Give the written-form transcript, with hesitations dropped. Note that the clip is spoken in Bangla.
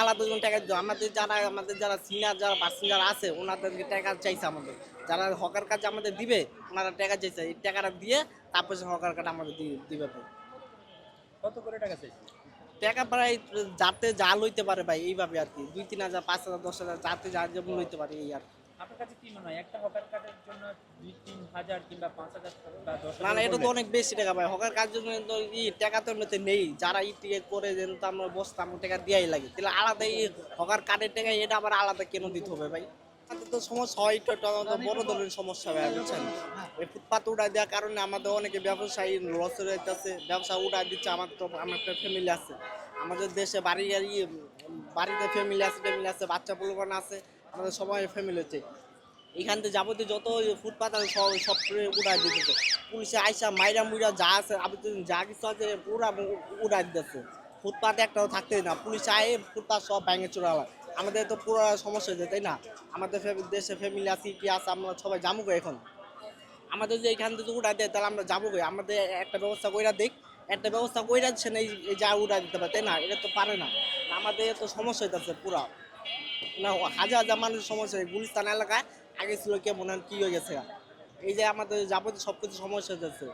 আলাদা জন টাকা দিত। আমাদের যারা সিনিয়র যারা প্যাসেঞ্জার আছে ওনাদেরকে টাকা চাইছে আমাদের। যারা হকার কাজ আমাদের দিবে ওনারা টাকা চাইছে। এই টাকাটা দিয়ে তারপর সে হকার কার্ড আমাদের দিবে ভাই। কত করে টাকা চাইছে? টাকা প্রায় যাতে যা লইতে পারে ভাই এইভাবে আর কি 2-3 হাজার 5,000 10,000 যাতে যা যেমন লইতে পারে এই আর কি। আপনার কাছে কি মনে হয় একটা হকার কার্ডের জন্য 2-3 হাজার কিংবা 5,000 বা না 10,000 না এটা তো বললেন? অনেক বেশি টাকা ভাই হকার কাজ জন্য তো টাকা তো এমনিতে নেই যারা টিকে করে যেন তো আমরা বসতাম টাকা দেওয়াই লাগে তাহলে আলাদা হকার কার্ডের টাকা এটা আবার আলাদা কেন দিতে হবে ভাই তাতে তো সমস্যা হয় এটা তো বড় ধরনের সমস্যা ভাই বুঝছেন এই ফুটপাত উঠাই দেওয়ার কারণে আমাদের অনেকে ব্যবসায়ী লস যাইতেছে ব্যবসা উঠাই দিচ্ছে আমার একটা ফ্যামিলি আছে আমাদের দেশে বাড়িতে ফ্যামিলি আছে বাচ্চা পোলাপান আছে আমাদের সবাই ফ্যামিলি হচ্ছে এখান থেকে যাবতীয় যত ফুটপাত আছে সব উড়াই দিতেছে পুলিশে আইসা মাইরা মুইরা যা আছে আবেদন যা কিছু আছে পুরা উড়াই দিতেছে ফুটপাত একটাও থাকতেই না পুলিশ আয়ে ফুটপাত সব ভেঙে চুরালা আমাদের তো পুরো সমস্যা হয়ে যায় তাই না আমাদের দেশে ফ্যামিলি আছে কি আছে আমরা সবাই জামুক এখন আমাদের যে এখান থেকে উড়াই দেয় তাহলে আমরা যাবো আমাদের একটা ব্যবস্থা কইরা দেখ একটা ব্যবস্থা কইরা দিচ্ছে না এই যা উড়াই দিতে পারে তাই না এটা তো পারে না আমাদের তো সমস্যা হইতেছে পুরা না হাজার হাজার মানুষের সমস্যা গুলিস্তান এলাকায় আগে ছিল কে মনে হয় কি হয়ে গেছে এই যে আমাদের যাবতীয় সবকিছু সমস্যা হয়ে যাচ্ছে